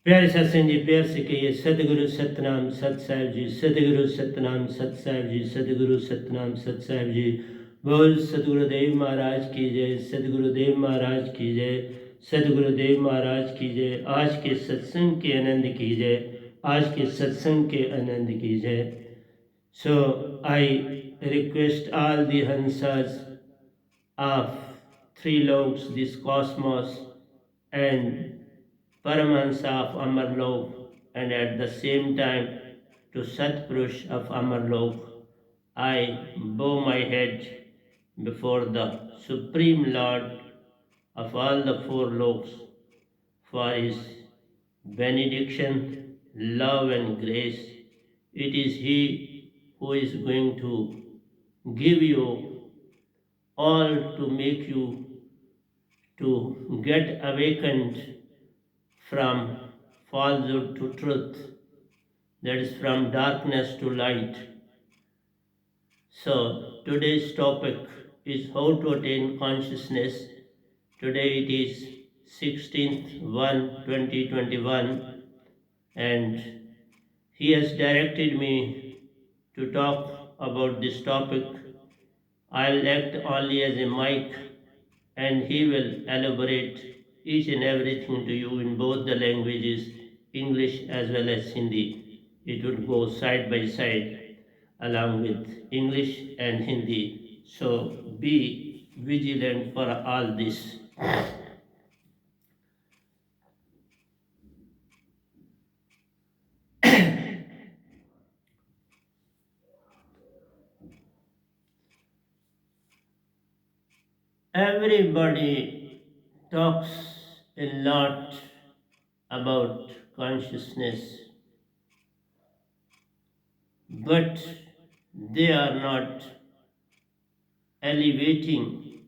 प्यारे सत्संग जी, प्यार से कहिए सतगुरु सतनाम सत साहिब जी, सतगुरु सतनाम सत साहिब जी, सतगुरु सतनाम सत साहिब जी। बोल सतगुरुदेव महाराज की जय, सतगुरुदेव महाराज की जय, सतगुरुदेव महाराज की जय। आज के सत्संग के आनंद की जय, आज के सत्संग के आनंद की जय। So I request all the हंसर्स of three loks, this cosmos, and Paramahansa of Amarlok, and at the same time to Satpurush of Amarlok, I bow my head before the Supreme Lord of all the four loks for his benediction, love, and grace. It is he who is going to give you all to make you to get awakened from falsehood to truth, that is from darkness to light. So today's topic is how to attain consciousness. Today it is 16th 1 2021, and he has directed me to talk about this topic. I'll act only as a mic, and he will elaborate each and everything to you in both the languages, English as well as Hindi. It would go side by side along with English and Hindi. So be vigilant for all this. Everybody talks a lot about consciousness, but they are not elevating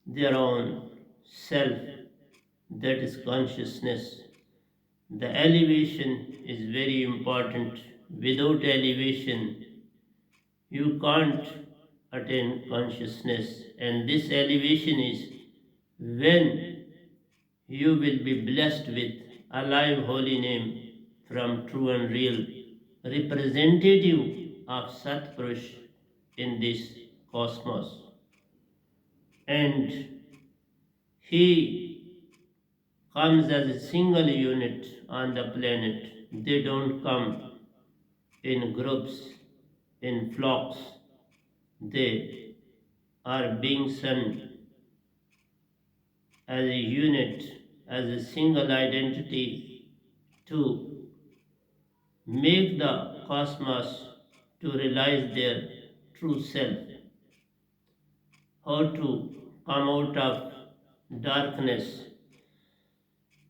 their own self, that is consciousness. The elevation is very important. Without elevation, you can't attain consciousness, and this elevation is when you will be blessed with a live holy name from true and real representative of Satpurush in this cosmos. And he comes as a single unit on the planet. They don't come in groups, in flocks. They are being sent as a unit, as a single identity to make the cosmos to realize their true self, how to come out of darkness.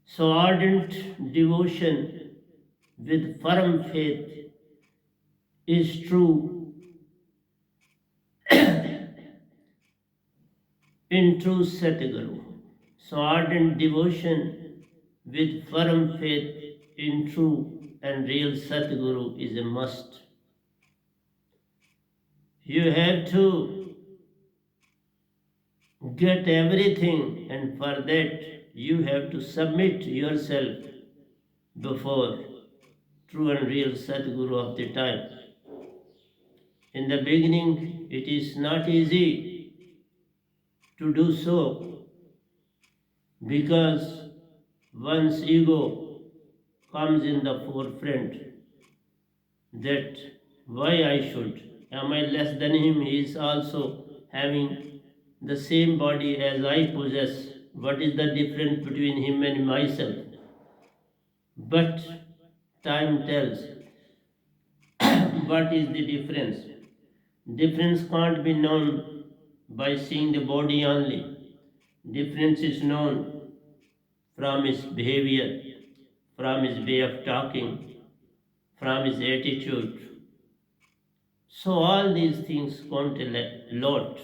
So ardent devotion with firm faith is true in true Satguru. So ardent devotion with firm faith in true and real Satguru is a must. You have to get everything, and for that you have to submit yourself before true and real Sadguru of the time. In the beginning, it is not easy to do so because one's ego comes in the forefront, that why I should, am I less than him? He is also having the same body as I possess. What is the difference between him and myself? But time tells what is the difference. Difference can't be known by seeing the body only. Difference is known from his behavior, from his way of talking, from his attitude. So all these things count a lot.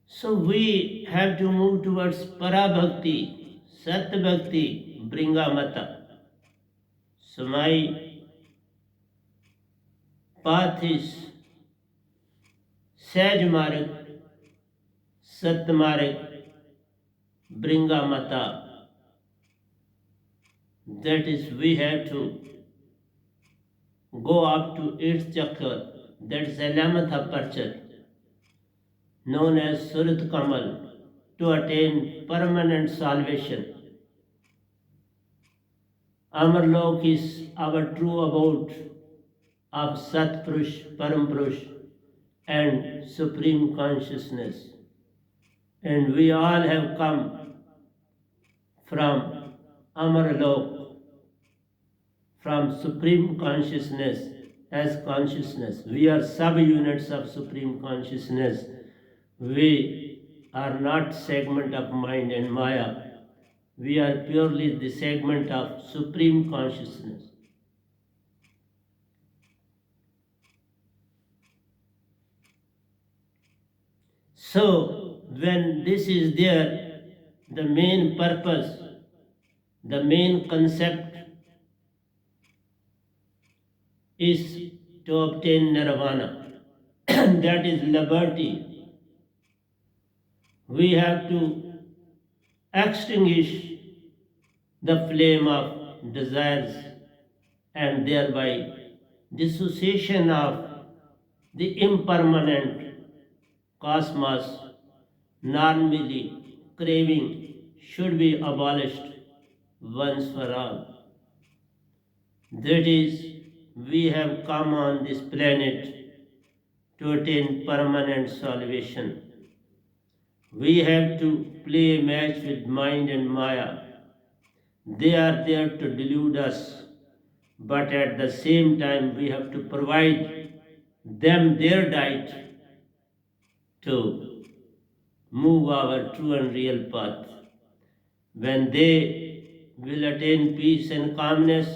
So we have to move towards Parabhakti, Sat Bhakti, Bringamata. So my path is Sahaj Marg, Satmarg, Bringamata. That is, we have to go up to 8th chakra, that is 11th aperture, known as Surat Kamal, to attain permanent salvation. Amarlok is our true abode of Satpurush, Parampurush and Supreme Consciousness. And we all have come from Amarlok, from Supreme Consciousness as consciousness. We are sub-units of Supreme Consciousness. We are not segment of mind and Maya. We are purely the segment of Supreme Consciousness. So, when this is there, the main purpose, the main concept is to obtain nirvana. That is liberty. We have to extinguish the flame of desires and thereby dissociation of the impermanent cosmos. Normally, craving should be abolished once for all. That is, we have come on this planet to attain permanent salvation. We have to play a match with mind and Maya. They are there to delude us, but at the same time we have to provide them their diet to move our true and real path. When they will attain peace and calmness,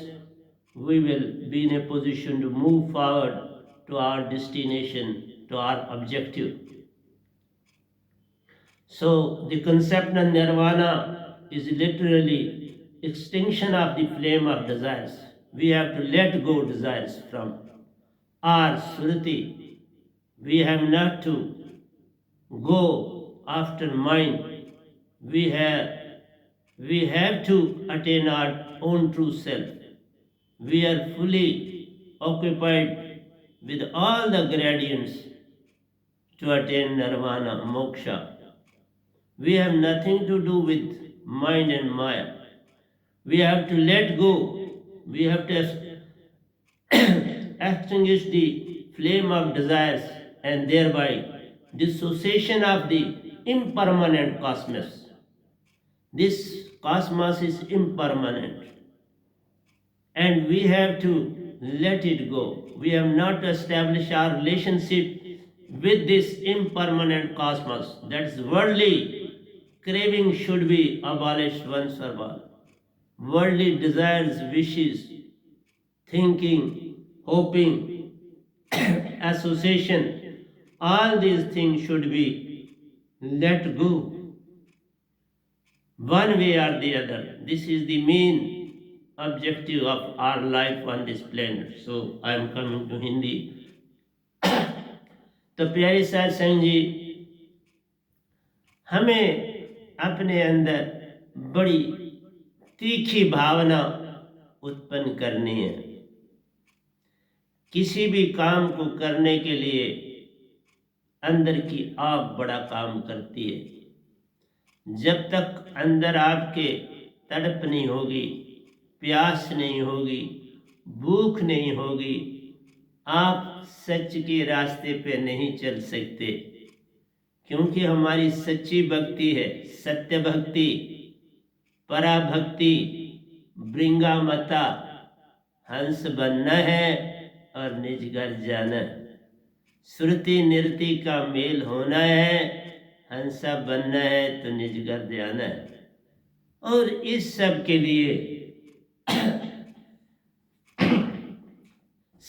we will be in a position to move forward to our destination, to our objective. So the concept of nirvana is literally extinction of the flame of desires. We have to let go desires from our Sruti. We have not to go after mind. We have to attain our own true self. We are fully occupied with all the gradients to attain nirvana, moksha. We have nothing to do with mind and Maya. We have to let go. We have to extinguish the flame of desires and thereby dissociation of the impermanent cosmos. This cosmos is impermanent and we have to let it go. We have not established our relationship with this impermanent cosmos. That's worldly. Craving should be abolished once for all. Worldly desires, wishes, thinking, hoping, association, all these things should be let go one way or the other. This is the main objective of our life on this planet. So I am coming to Hindi. तो प्यारे साथ संग जी, हमें अपने अंदर बड़ी तीखी भावना उत्पन्न करनी है। किसी भी काम को करने के लिए अंदर की आग बड़ा काम करती है। जब तक अंदर आपके तड़प नहीं होगी, प्यास नहीं होगी, भूख नहीं होगी, आप सच के रास्ते पे नहीं चल सकते। क्योंकि हमारी सच्ची भक्ति है, सत्य भक्ति, पराभक्ति, ब्रिंगामता, हंस बनना है और निज घर जाना। श्रुति निरति का मेल होना है, हंसा बनना है तो निज घर जाना है। और इस सब के लिए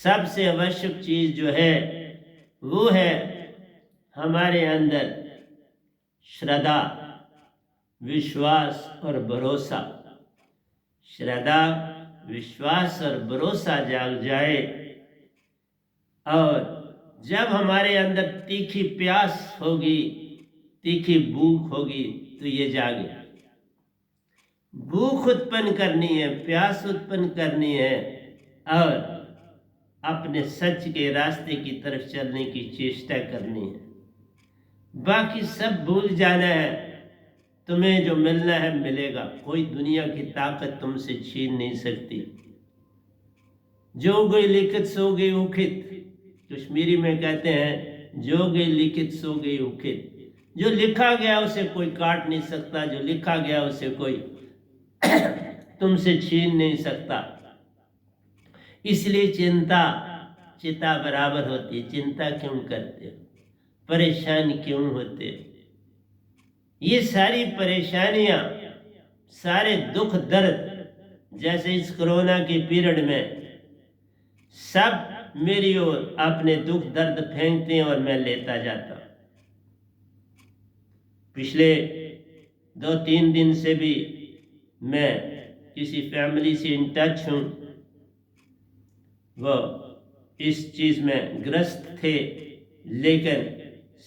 सबसे आवश्यक चीज जो है वो है हमारे अंदर श्रद्धा, विश्वास और भरोसा। श्रद्धा, विश्वास और भरोसा जाग जाए और जब हमारे अंदर तीखी प्यास होगी तीखी भूख होगी तो ये जागे। भूख उत्पन्न करनी है, प्यास उत्पन्न करनी है और अपने सच के रास्ते की तरफ चलने की चेष्टा करनी है। बाकी सब भूल जाना है। तुम्हें जो मिलना है मिलेगा, कोई दुनिया की ताकत तुमसे छीन नहीं सकती। जो गई लिखित सो गई उखित, कश्मीरी में कहते हैं जो गई लिखित सो गई उखित। जो लिखा गया उसे कोई काट नहीं सकता, जो लिखा गया उसे कोई तुमसे छीन नहीं सकता। इसलिए चिंता चिता बराबर होती है। चिंता क्यों करते हो, परेशान क्यों होते हो? ये सारी परेशानियां, सारे दुख दर्द, जैसे इस कोरोना के पीरियड में सब मेरी ओर अपने दुख दर्द फेंकते हैं और मैं लेता जाता हूं। पिछले 2-3 दिन से भी मैं किसी फैमिली से इन टच हूँ, वो इस चीज़ में ग्रस्त थे, लेकिन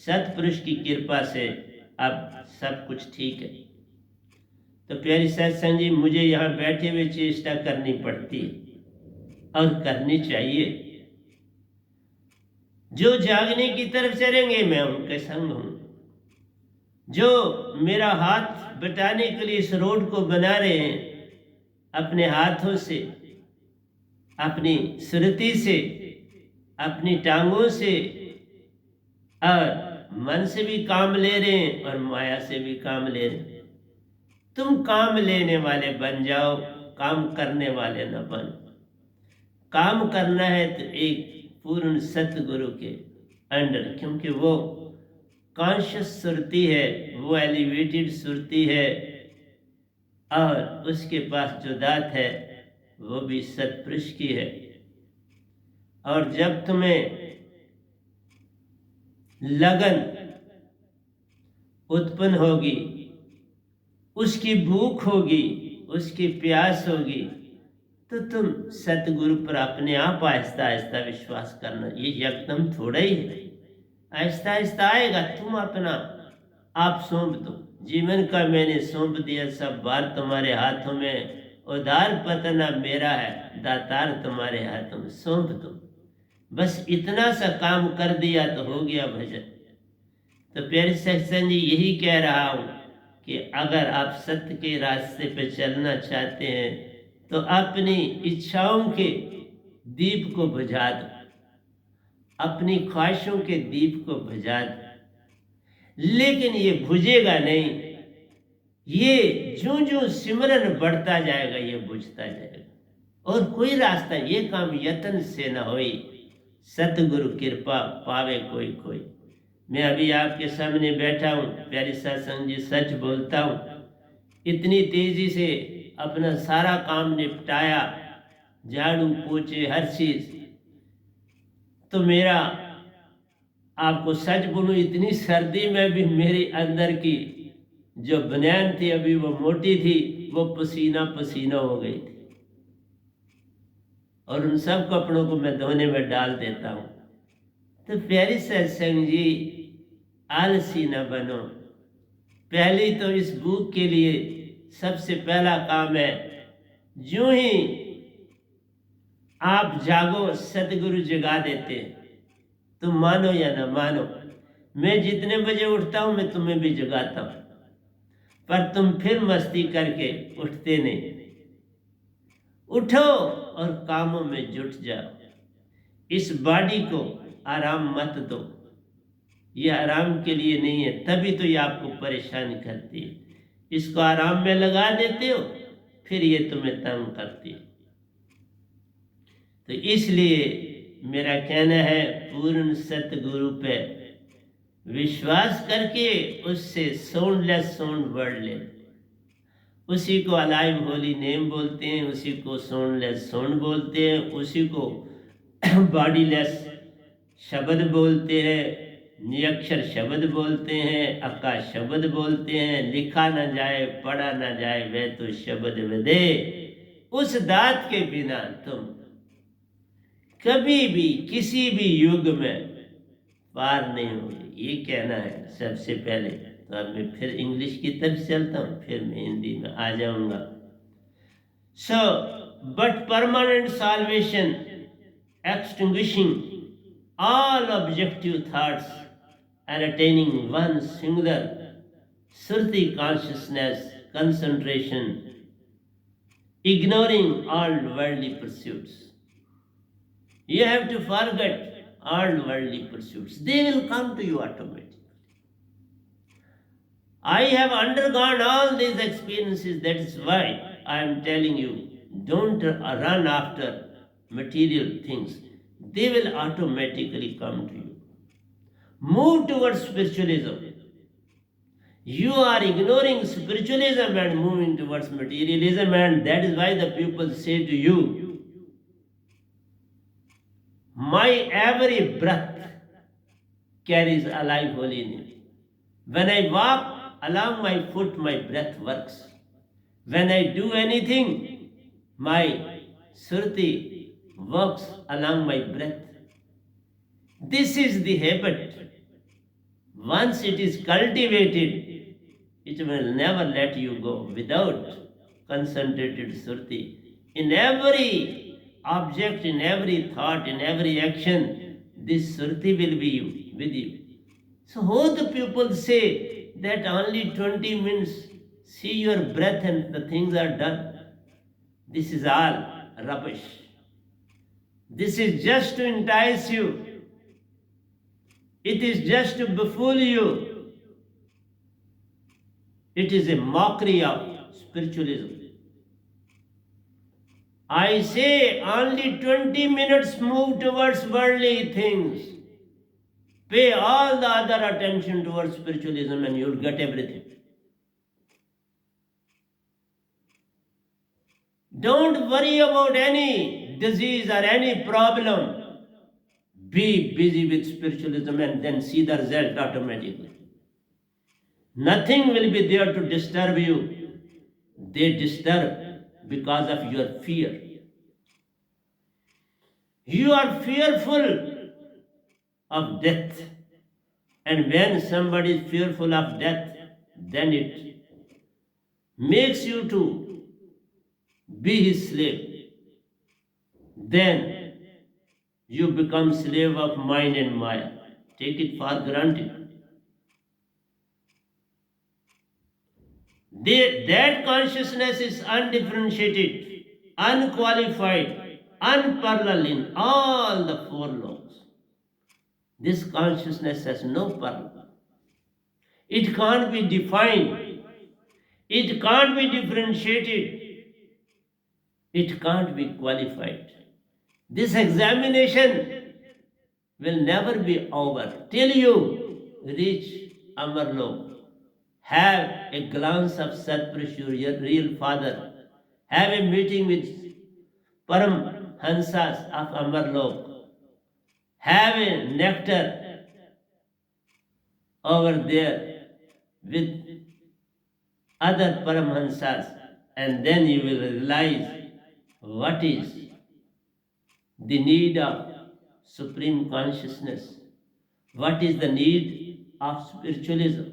सतपुरुष की कृपा से अब सब कुछ ठीक है। तो प्यारी सत्संग जी, मुझे यहाँ बैठे हुए चेष्टा करनी पड़ती है और करनी चाहिए। जो जागने की तरफ चलेंगे मैं उनके संग हूँ। जो मेरा हाथ बटाने के लिए इस रोड को बना रहे हैं, अपने हाथों से, अपनी सुरती से, अपनी टांगों से और मन से भी काम ले रहे हैं और माया से भी काम ले रहे हैं। तुम काम लेने वाले बन जाओ, काम करने वाले न बनो। काम करना है तो एक पूर्ण सतगुरु के अंडर, क्योंकि वो कॉन्शियस सुरती है, वो एलिवेटेड सुरती है और उसके पास जो दात है वो भी सतपुरुष की है। और जब तुम्हें लगन उत्पन्न होगी, उसकी भूख होगी, उसकी प्यास होगी, तो तुम सतगुरु पर अपने आप आहिस्ता आहिस्ता विश्वास करना। ये एकदम थोड़ा ही है, आहिस्ता आहिस्ता आएगा। तुम अपना आप सौंप दो। जीवन का मैंने सौंप दिया, सब बार तुम्हारे हाथों में। उधार पतना मेरा है, दातार तुम्हारे हाथों में। सौंप दो, बस इतना सा काम कर दिया तो हो गया भजन। तो प्यारे सत्संग जी, यही कह रहा हूँ कि अगर आप सत्य के रास्ते पे चलना चाहते हैं तो अपनी इच्छाओं के दीप को बुझा दो, अपनी ख्वाहिशों के दीप को बुझा दो। लेकिन ये बुझेगा नहीं, ये ज्यों ज्यों सिमरन बढ़ता जाएगा ये बुझता जाएगा। और कोई रास्ता, ये काम यत्न से न होई, सतगुरु कृपा पावे कोई कोई। मैं अभी आपके सामने बैठा हूँ प्यारी सत्संग जी, सच बोलता हूँ, इतनी तेजी से अपना सारा काम निपटाया, झाड़ू पोछे हर चीज। तो मेरा आपको सच बोलूं, इतनी सर्दी में भी मेरे अंदर की जो बनियान थी अभी वो मोटी थी, वो पसीना पसीना हो गई थी। और उन सब कपड़ों को मैं धोने में डाल देता हूँ। तो प्यारी सत्संग जी, आलसी न बनो। पहली तो इस भूख के लिए सबसे पहला काम है, जो ही आप जागो सतगुरु जगा देते। तुम मानो या न मानो, मैं जितने बजे उठता हूं मैं तुम्हें भी जगाता हूं, पर तुम फिर मस्ती करके उठते नहीं। उठो और कामों में जुट जाओ। इस बॉडी को आराम मत दो, ये आराम के लिए नहीं है, तभी तो ये आपको परेशान करती है। इसको आराम में लगा देते हो, फिर ये तुम्हें तंग करती है। तो इसलिए मेरा कहना है, पूर्ण सतगुरु पे विश्वास करके उससे साउंडलेस साउंड वर्ड ले। उसी को अलाइव होली नेम बोलते हैं, उसी को साउंडलेस साउंड बोलते हैं, उसी को बॉडीलेस शब्द बोलते हैं, निरक्षर शब्द बोलते हैं, आकाश शब्द बोलते हैं। लिखा न जाए पढ़ा न जाए वह तो शब्द विदे, उस दात के बिना तुम कभी भी किसी भी युग में पार नहीं होगी। ये कहना है सबसे पहले। तो अब मैं फिर इंग्लिश की तरफ चलता हूँ, फिर मैं हिंदी में आ जाऊंगा। So but permanent salvation extinguishing all objective thoughts and attaining one singular Surti consciousness concentration, ignoring all worldly pursuits. You have to forget all worldly pursuits. They will come to you automatically. I have undergone all these experiences. That is why I am telling you, don't run after material things. They will automatically come to you. Move towards spiritualism. You are ignoring spiritualism and moving towards materialism, and that is why the people say to you, my every breath carries a life holy name. When I walk along my foot, my breath works. When I do anything, my surti works along my breath. This is the habit. Once it is cultivated, it will never let you go without concentrated surti. In every object, in every thought, in every action, this surti will be with you. So how the people say that only 20 minutes, see your breath and the things are done. This is all rubbish. This is just to entice you. It is just to befool you. It is a mockery of spiritualism. I say only 20 minutes move towards worldly things. Pay all the other attention towards spiritualism and you'll get everything. Don't worry about any disease or any problem. Be busy with spiritualism and then see the result automatically. Nothing will be there to disturb you. They disturb because of your fear. You are fearful of death. And when somebody is fearful of death, then it makes you to be his slave. Then you become slave of mind and maya. Take it for granted. That consciousness is undifferentiated, unqualified, unparalleled in all the four laws. This consciousness has no parallel. It can't be defined. It can't be differentiated. It can't be qualified. This examination will never be over till you reach Amarlok. Have a glance of Satpurusha, your real father. Have a meeting with Param Hansas of Amarlok. Have a nectar over there with other Paramhansas, and then you will realize what is the need of supreme consciousness, what is the need of spiritualism.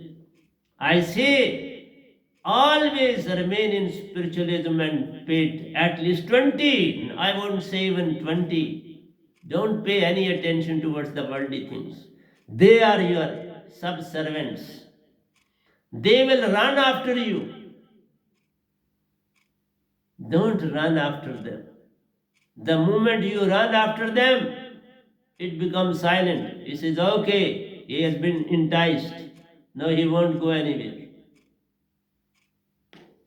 I say always remain in spiritualism and pay at least 20, I won't say even 20. Don't pay any attention towards the worldly things. They are your subservients. They will run after you. Don't run after them. The moment you run after them, it becomes silent. He says, okay, he has been enticed. No, he won't go anywhere.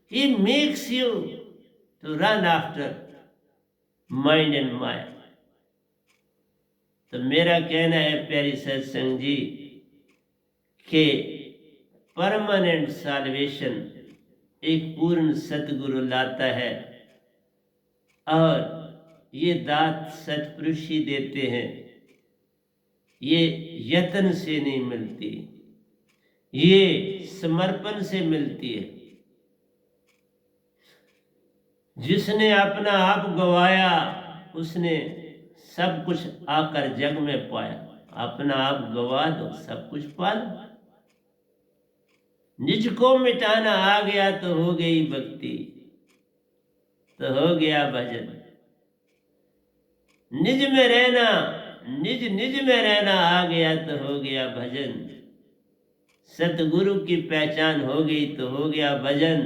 He makes you to run after mind and maya. तो मेरा कहना है प्यारी सत्संग जी कि permanent solvation एक पूर्ण सतगुरु लाता है और ये दात सतपुरुष ही देते हैं। ये यत्न से नहीं मिलती, ये समर्पण से मिलती है। जिसने अपना आप गवाया उसने सब कुछ आकर जग में पाया। अपना आप गवा दो, सब कुछ पा लो। निज को मिटाना आ गया तो हो गई भक्ति, तो हो गया भजन। निज में रहना, निज में रहना आ गया तो हो गया भजन। सतगुरु की पहचान हो गई तो हो गया भजन।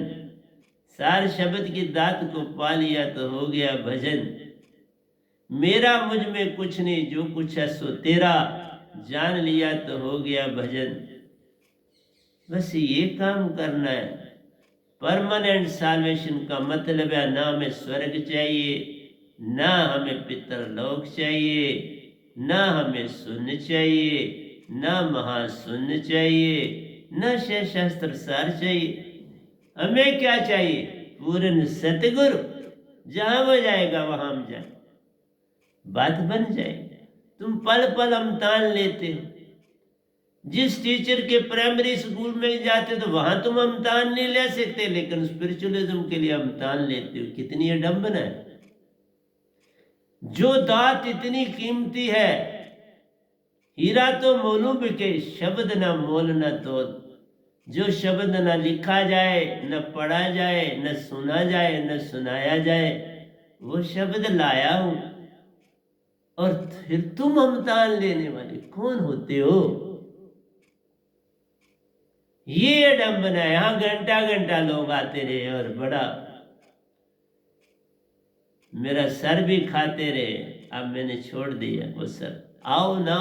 सार शब्द की दात को पा लिया तो हो गया भजन। मेरा मुझ में कुछ नहीं, जो कुछ है सो तेरा, जान लिया तो हो गया भजन। बस ये काम करना है। परमानेंट साल्वेशन का मतलब है ना हमें स्वर्ग चाहिए, ना हमें पितरलोक चाहिए, ना हमें सुन्न चाहिए, ना महाशून्य चाहिए, ना शास्त्र सार चाहिए। हमें क्या चाहिए? पूर्ण सतगुरु। जहां वो जाएगा वहां हम जाए, बात बन जाएगी। तुम पल पल अमतान लेते हो। जिस टीचर के प्राइमरी स्कूल में जाते तो वहां तुम अमतान नहीं ले सकते, लेकिन स्पिरिचुअलिज्म के लिए अमतान लेते हो। कितनी अडंबना है। जो दात इतनी कीमती है, हीरा तो मोलू बिके, शब्द न मोल न तो। जो शब्द न लिखा जाए, न पढ़ा जाए, न सुना जाए, न सुनाया जाए, वो शब्द लाया हूं। और फिर तुम अमतान लेने वाले कौन होते हो? ये अडंबना है। यहां घंटा घंटा लोग आते रहे और बड़ा मेरा सर भी खाते रहे। अब मैंने छोड़ दिया वो सर। आओ ना,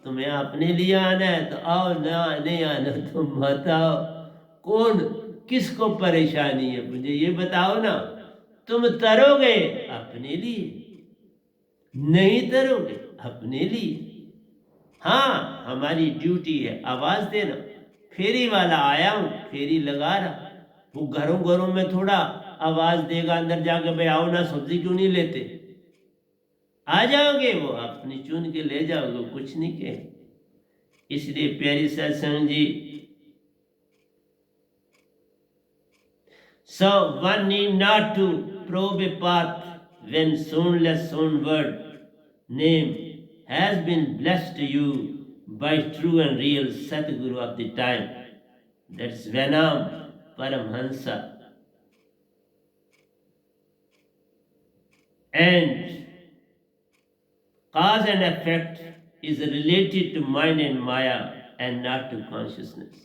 तुम्हें अपने लिए आना है तो आओ, ना नहीं आना तुम मत आओ। कौन किसको परेशानी है मुझे ये बताओ ना। तुम तरोगे अपने लिए, नहीं तरोगे अपने लिए। हाँ, हमारी ड्यूटी है आवाज देना। फेरी वाला आया हूं, फेरी लगा रहा। वो घरों घरों में थोड़ा आवाज देगा अंदर जाके, भाई आओ ना, सब्जी क्यों नहीं लेते? आ जाओगे, वो अपनी चुन के ले जाओगे, कुछ नहीं कहे। इसलिए प्यारी सत्संग जी, so one need not to probe a path when soundless sound word name has been blessed to you by true and real Satguru of the time. That's Venam Paramhansa. And cause and effect is related to mind and Maya and not to consciousness.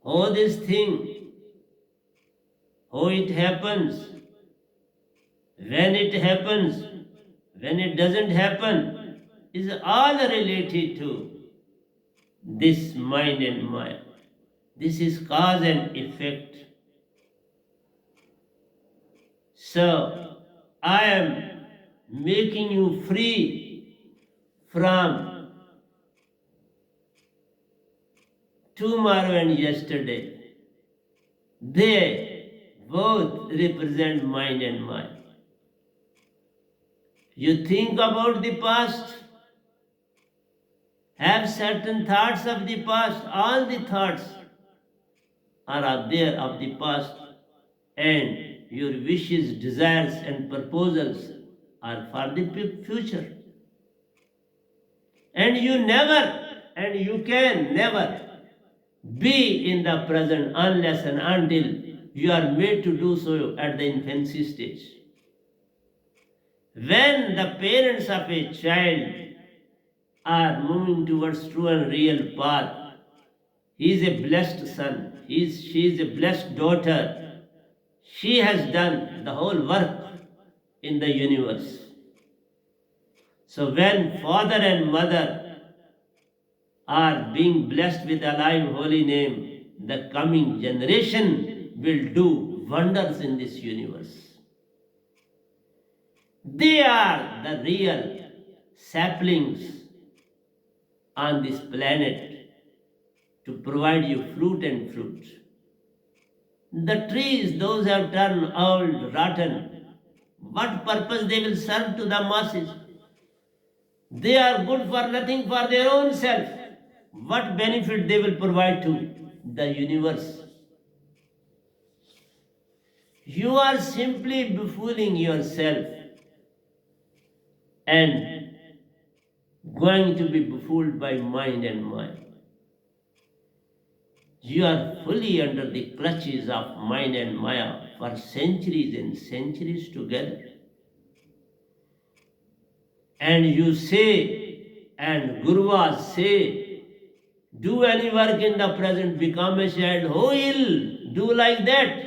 All this thing, how it happens, when it happens, when it doesn't happen, is all related to this mind and Maya. This is cause and effect. So, I am making you free from tomorrow and yesterday. They both represent mind and Maya. You think about the past, have certain thoughts of the past. All the thoughts are out there of the past, and your wishes, desires, and proposals are for the future. And you never, and you can never be in the present unless and until you are made to do so at the infancy stage. When the parents of a child are moving towards true and real path, he is a blessed son, she is a blessed daughter. She has done the whole work in the universe. So when father and mother are being blessed with alive holy name, the coming generation will do wonders in this universe. They are the real saplings on this planet to provide you fruit and fruit. The trees, those have turned old, rotten, what purpose they will serve to the masses? They are good for nothing for their own self. What benefit they will provide to the universe? You are simply befooling yourself and going to be befooled by mind and mind. You are fully under the clutches of mind and Maya for centuries and centuries together. And you say, and Guruvas say, do any work in the present, become a child. Who will do like that?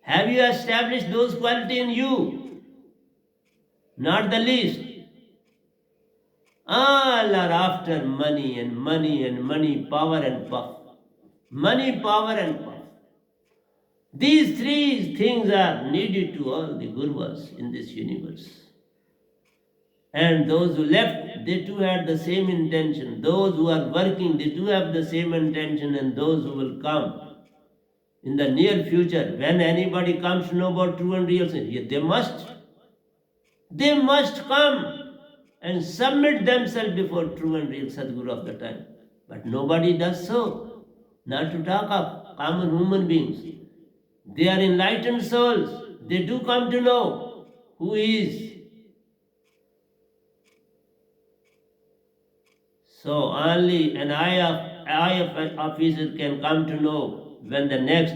Have you established those qualities in you? Not the least. All are after money and money and money, power and puff. Money, power and puff. These three things are needed to all the Guruvas in this universe. And those who left, they too had the same intention. Those who are working, they too have the same intention. And those who will come in the near future, when anybody comes to know about true and real sin, they must come and submit themselves before true and real Sadguru of the time. But nobody does so. Not to talk of common human beings. They are enlightened souls. They do come to know who is. So only an eye officer can come to know when the next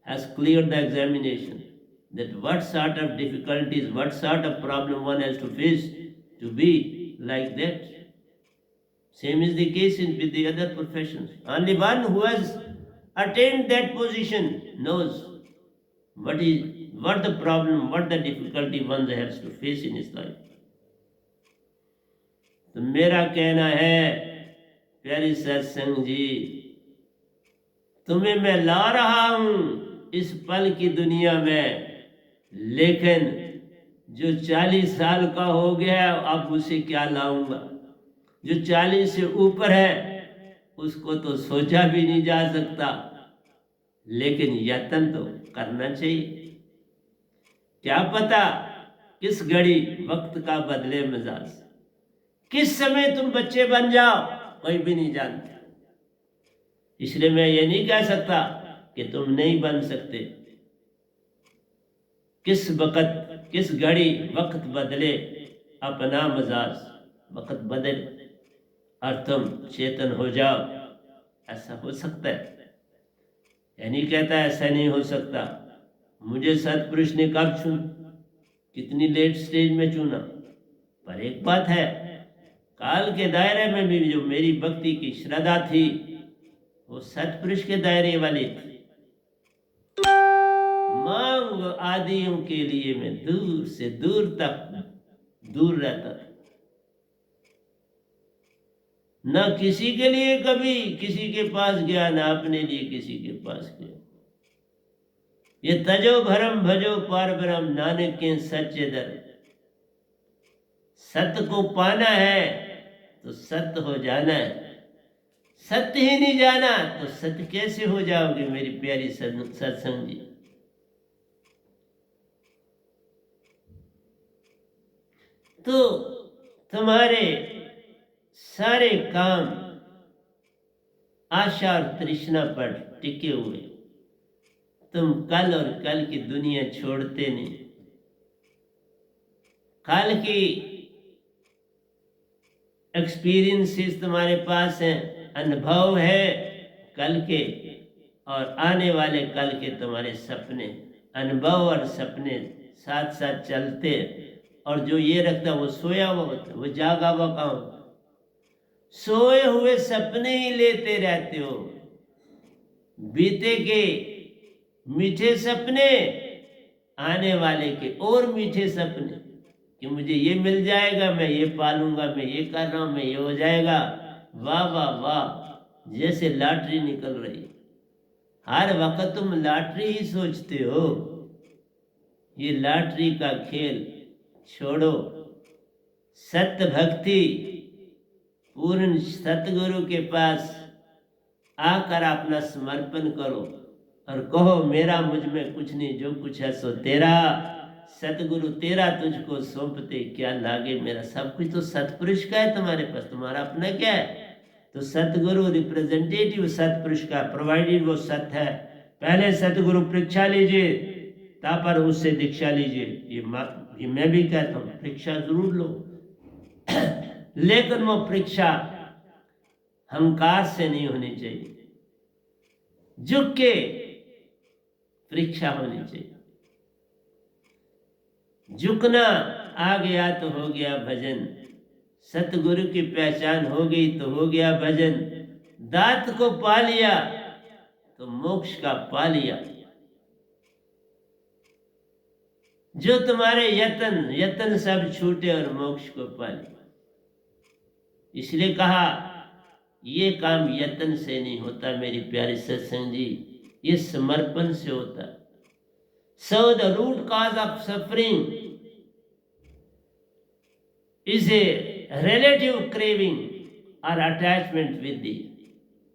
has cleared the examination, that what sort of difficulties, what sort of problem one has to face to be like that. Same is the case with the other professions. Only one who has attained that position knows what the problem, what the difficulty one has to face in his life. तो मेरा कहना है प्यारी सत्संग जी, तुम्हें मैं ला रहा हूं इस पल की दुनिया में, लेकिन जो 40 साल का हो गया अब उसे क्या लाऊंगा। जो 40 से ऊपर है उसको तो सोचा भी नहीं जा सकता, लेकिन यत्न तो करना चाहिए। क्या पता किस घड़ी वक्त का बदले मिजाज, किस समय तुम बच्चे बन जाओ, कोई भी नहीं जानता। इसलिए मैं ये नहीं कह सकता कि तुम नहीं बन सकते। किस वक्त, किस घड़ी वक्त बदले अपना मिजाज, वक्त बदले और तुम चेतन हो जाओ, ऐसा हो सकता है। या नहीं कहता ऐसा नहीं हो सकता। मुझे सतपुरुष ने कब चुना, कितनी लेट स्टेज में चुना, पर एक बात है, काल के दायरे में भी जो मेरी भक्ति की श्रद्धा थी वो सतपुरुष के दायरे वाली थी। मांग आदियों के लिए मैं दूर से दूर तक दूर रहता था। न किसी के लिए कभी किसी के पास गया, न अपने लिए किसी के पास गया। ये तजो भरम भजो पार ब्रह्म, नानक के सच्चे दर। सत्य को पाना है तो सत्य हो जाना है। सत्य ही नहीं जाना तो सत्य कैसे हो जाओगे मेरी प्यारी सत्संग जी। तो तुम्हारे सारे काम आशा और तृष्णा पर टिके हुए, तुम कल और कल की दुनिया छोड़ते नहीं। कल की एक्सपीरियंसेस तुम्हारे पास हैं, अनुभव है कल के, और आने वाले कल के तुम्हारे सपने। अनुभव और सपने साथ साथ चलते, और जो ये रखता वो सोया हुआ होता, वो जागा हुआ कहाँ होता। सोए हुए सपने ही लेते रहते हो, बीते के मीठे सपने, आने वाले के और मीठे सपने कि मुझे ये मिल जाएगा, मैं ये पालूंगा, मैं ये कर रहा हूं, मैं ये हो जाएगा। वाह वाह वाह, जैसे लॉटरी निकल रही। हर वक्त तुम लॉटरी ही सोचते हो। ये लॉटरी का खेल छोड़ो। सत्य भक्ति, पूर्ण सतगुरु के पास आकर अपना समर्पण करो और कहो मेरा मुझ में कुछ नहीं, जो कुछ है सो तेरा। सतगुरु तेरा तुझको सौंपते क्या लागे मेरा। सब कुछ तो सतपुरुष का है तुम्हारे पास, तुम्हारा अपना क्या है। तो सतगुरु रिप्रेजेंटेटिव सतपुरुष का, प्रोवाइडेड वो सत्य है। पहले सतगुरु परीक्षा लीजिए, तापर उससे दीक्षा लीजिए। ये मैं भी कहता हूँ, परीक्षा जरूर लो लेकिन वो परीक्षा अहंकार से नहीं होनी चाहिए। झुक के परीक्षा होनी चाहिए। झुकना आ गया तो हो गया भजन, सतगुरु की पहचान हो गई तो हो गया भजन, दात को पा लिया तो मोक्ष का पा लिया। जो तुम्हारे यतन सब छूटे और मोक्ष को पा लिया। इसलिए कहा ये काम यतन से नहीं होता मेरी प्यारी सत्संग जी, ये समर्पण से होता। So the root cause of suffering is a relative craving or attachment with the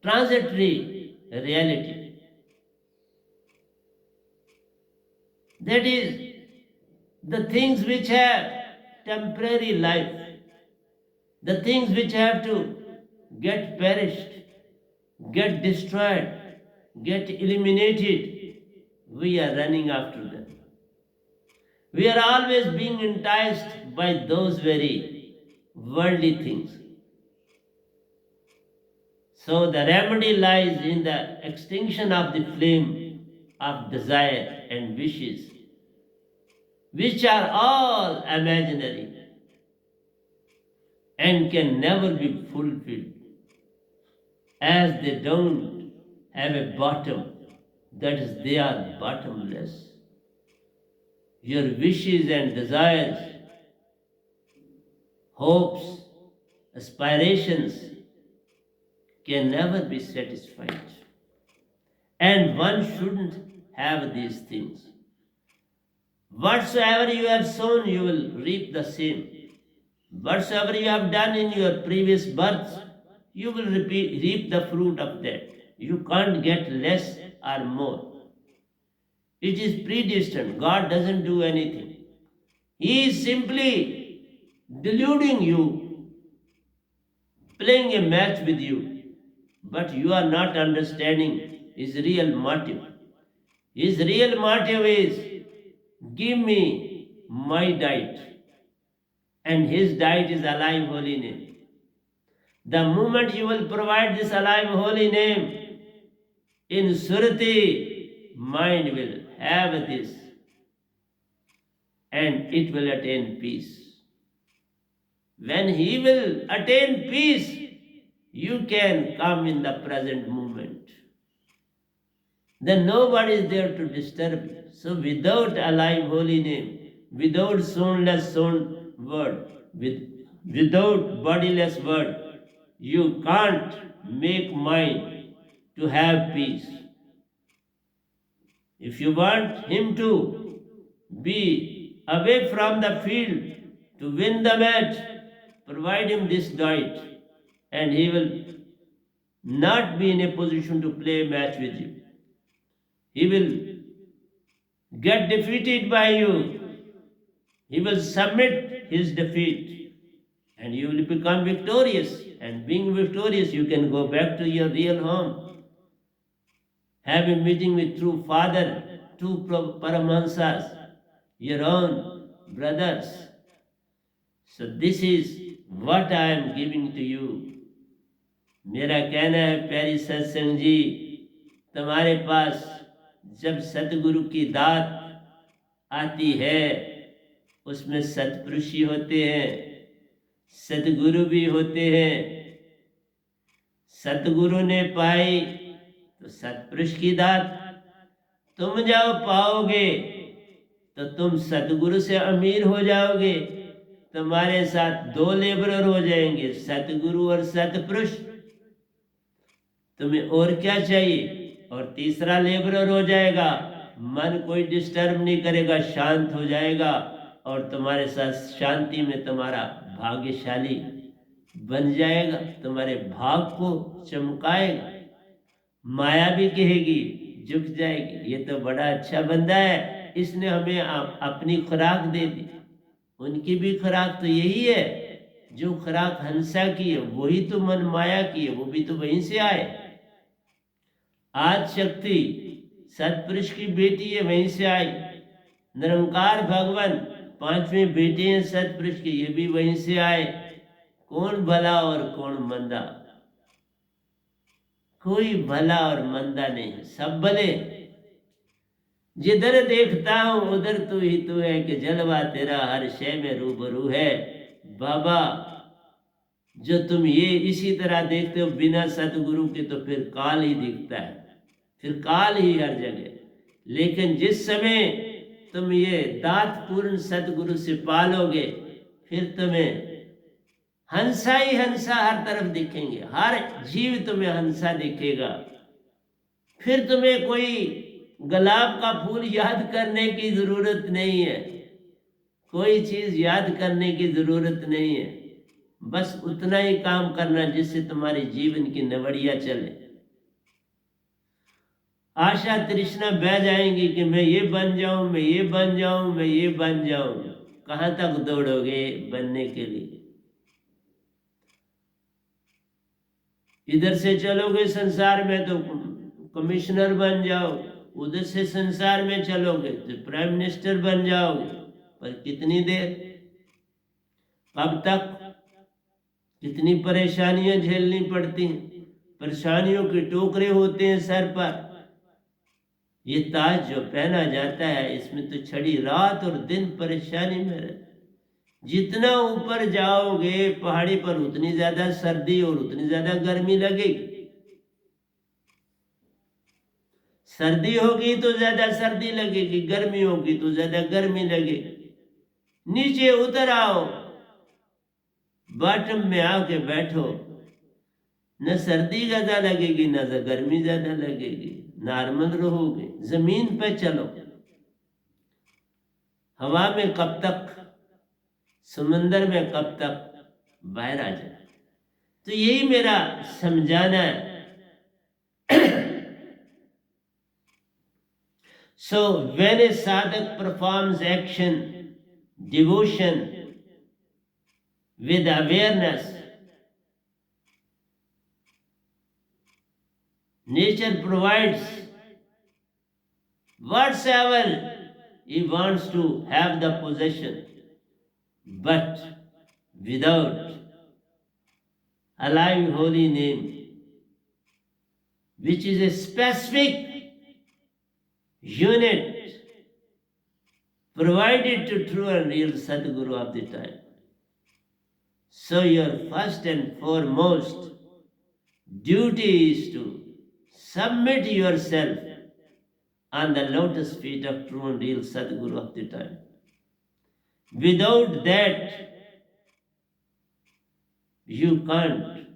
transitory reality. That is, the things which have temporary life, the things which have to get perished, get destroyed, get eliminated, we are running after them. We are always being enticed by those very worldly things. So the remedy lies in the extinction of the flame of desire and wishes, which are all imaginary and can never be fulfilled, as they don't have a bottom, that is, they are bottomless. Your wishes and desires, hopes, aspirations can never be satisfied. And one shouldn't have these things. Whatsoever you have sown, you will reap the same. Whatsoever you have done in your previous births, you will reap the fruit of that. You can't get less or more. It is predestined. God doesn't do anything. He is simply deluding you, playing a match with you. But you are not understanding his real motive. His real motive is, give me my diet. And his diet is alive holy name. The moment you will provide this alive holy name, in Surati, mind will have this and it will attain peace. When he will attain peace, you can come in the present moment. Then nobody is there to disturb you. So without alive holy name, without soundless sound word, without bodiless word, you can't make mind to have peace. If you want him to be away from the field to win the match, provide him this diet and he will not be in a position to play a match with you. He will get defeated by you. He will submit his defeat and you will become victorious. And being victorious, you can go back to your real home. Have a meeting with true Father, true Paramahansas, your own brothers. So this is what I am giving to you. मेरा कहना है प्यारी सत्संग जी, तुम्हारे पास जब सतगुरु की दात आती है उसमें सतपुरुष ही होते हैं, सतगुरु भी होते हैं। सतगुरु ने पाई तो सतपुरुष की दात, तुम जाओ पाओगे तो तुम सतगुरु से अमीर हो जाओगे। तुम्हारे साथ दो लेबरर हो जाएंगे, सतगुरु और सतपुरुष। तुम्हें और क्या चाहिए? और तीसरा लेबरर हो जाएगा, मन कोई डिस्टर्ब नहीं करेगा, शांत हो जाएगा और तुम्हारे साथ शांति में तुम्हारा भाग्यशाली बन जाएगा, तुम्हारे भाग को चमकाएगा। माया भी कहेगी, झुक जाएगी, ये तो बड़ा अच्छा बंदा है, इसने हमें अपनी खुराक दे दी। उनकी भी खुराक तो यही है, जो खुराक हंसा की है वही तो मन माया की है, वो भी तो वहीं से आए। आज शक्ति सतपुरुष की बेटी है, वहीं से आई। निरंकार भगवान पांचवें बेटे हैं सतपुरुष के, ये भी वहीं से आए। कौन भला और कौन मंदा, कोई भला और मंदा नहीं, सब भले। जिधर देखता हूं उधर तू ही तू है कि जलवा तेरा हर शय में रूबरू है। बाबा, जो तुम ये इसी तरह देखते हो बिना सतगुरु के, तो फिर काल ही दिखता है, फिर काल ही हर जगह। लेकिन जिस समय तुम ये दातपूर्ण सतगुरु से पालोगे, फिर तुम्हें हंसा ही हंसा हर तरफ दिखेंगे, हर जीव तुम्हें हंसा दिखेगा। फिर तुम्हें कोई गुलाब का फूल याद करने की जरूरत नहीं है, कोई चीज याद करने की जरूरत नहीं है। बस उतना ही काम करना जिससे तुम्हारे जीवन की नवड़िया चले। आशा तृष्णा बह जाएंगी कि मैं ये बन जाऊं, मैं ये बन जाऊं, मैं ये बन जाऊं। कहां तक दौड़ोगे बनने के लिए? इधर से चलोगे संसार में तो कमिश्नर बन जाओ, उधर से संसार में चलोगे तो प्राइम मिनिस्टर बन जाओगे। पर कितनी देर, कब तक? कितनी परेशानियां झेलनी पड़ती हैं, परेशानियों के टोकरे होते हैं सर पर। ये ताज जो पहना जाता है, इसमें तो छड़ी रात और दिन परेशानी में रहते। जितना ऊपर जाओगे पहाड़ी पर, उतनी ज्यादा सर्दी और उतनी ज्यादा गर्मी लगेगी। सर्दी होगी तो ज्यादा सर्दी लगेगी, गर्मी होगी तो ज्यादा गर्मी लगेगी। नीचे उतर आओ, बॉटम में आके बैठो, न सर्दी ज्यादा लगेगी न गर्मी ज्यादा लगेगी, नॉर्मल रहोगे। जमीन पे चलो, हवा में कब तक, समंदर में कब तक बाहर आ जाए। तो यही मेरा समझाना है। So when a sadhak performs action, devotion with awareness, nature provides whatsoever he wants to have the possession, but without alive holy name, which is a specific unit provided to true and real Sadguru of the time. So your first and foremost duty is to submit yourself on the lotus feet of true and real Sadguru of the time. Without that, you can't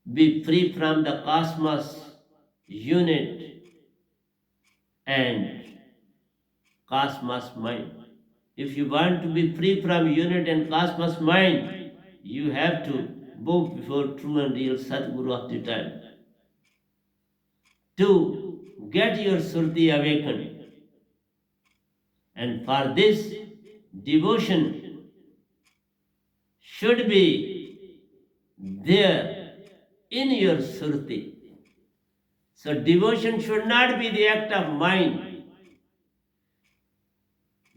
be free from the cosmos unit and cosmos mind. If you want to be free from unit and cosmos mind, you have to bow before true and real Sadguru of the time to get your Surti awakened. And for this, devotion should be there in your Surti. So devotion should not be the act of mind.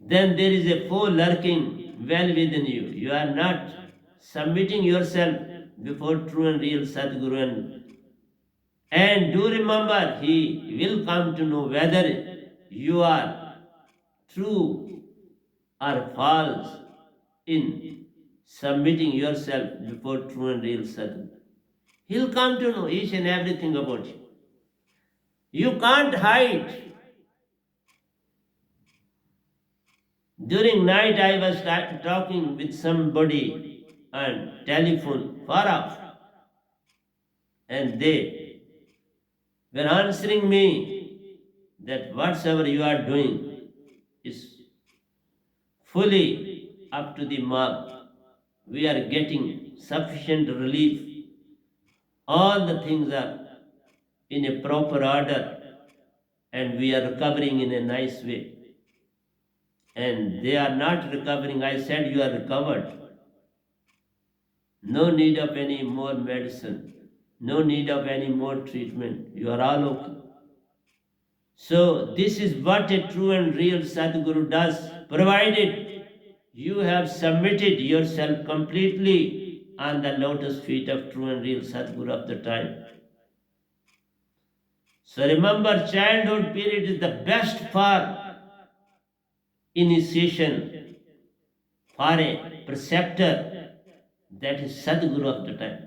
Then there is a foe lurking well within you. You are not submitting yourself before true and real Sadguru. And do remember, he will come to know whether you are true or false in submitting yourself before true and real Sadguru. He'll come to know each and everything about you. You can't hide. During night I was talking with somebody on telephone far off, and they were answering me that whatsoever you are doing is fully up to the mark. We are getting sufficient relief. All the things are in a proper order, and we are recovering in a nice way. And they are not recovering. I said, you are recovered. No need of any more medicine. No need of any more treatment. You are all okay. So this is what a true and real Sadguru does, provided you have submitted yourself completely on the lotus feet of true and real Sadguru of the time. So remember, childhood period is the best for initiation for a preceptor, that is Sadguru of the time.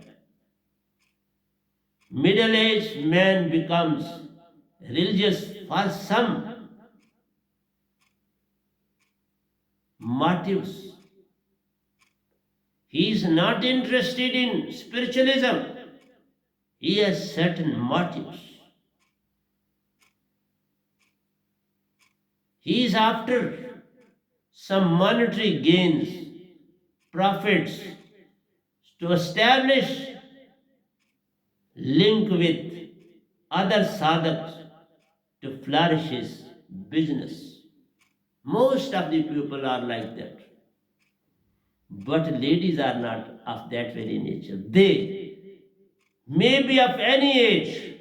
Middle-aged man becomes religious for some motives. He is not interested in spiritualism. He has certain motives. He is after some monetary gains, profits, to establish link with other sadhaks to flourish his business. Most of the people are like that. But ladies are not of that very nature. They may be of any age,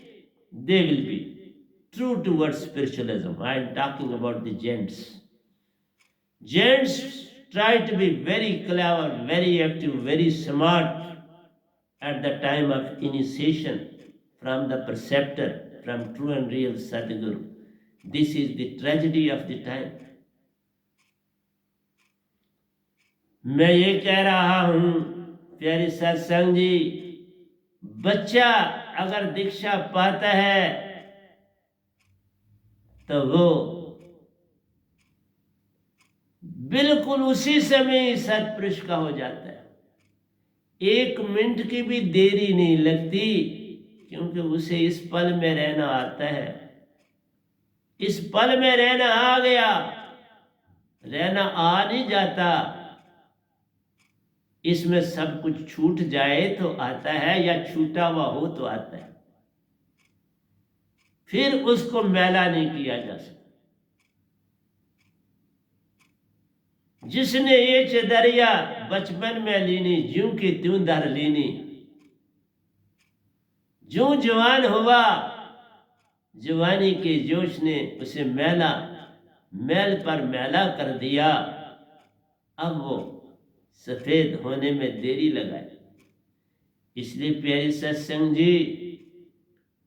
they will be true towards spiritualism. I am talking about the gents. Gents try to be very clever, very active, very smart at the time of initiation from the preceptor, from true and real Sadguru. This is the tragedy of the time. मैं ये कह रहा हूं प्यारे सत्संग जी, बच्चा अगर दीक्षा पाता है तो वो बिल्कुल उसी समय सत्पुरुष का हो जाता है। 1 मिनट की भी देरी नहीं लगती, क्योंकि उसे इस पल में रहना आता है। इस पल में रहना आ गया, रहना आ नहीं जाता। इसमें सब कुछ छूट जाए तो आता है, या छूटा हुआ हो तो आता है। फिर उसको मैला नहीं किया जा सकता। जिसने ये चदरिया बचपन में लीनी, ज्यों की त्यों धर लीनी, ज्यों जवान हुआ, जवानी के जोश ने उसे मैल पर मैला कर दिया। अब वो सफेद होने में देरी लगाए। इसलिए प्यारी सत्संग जी,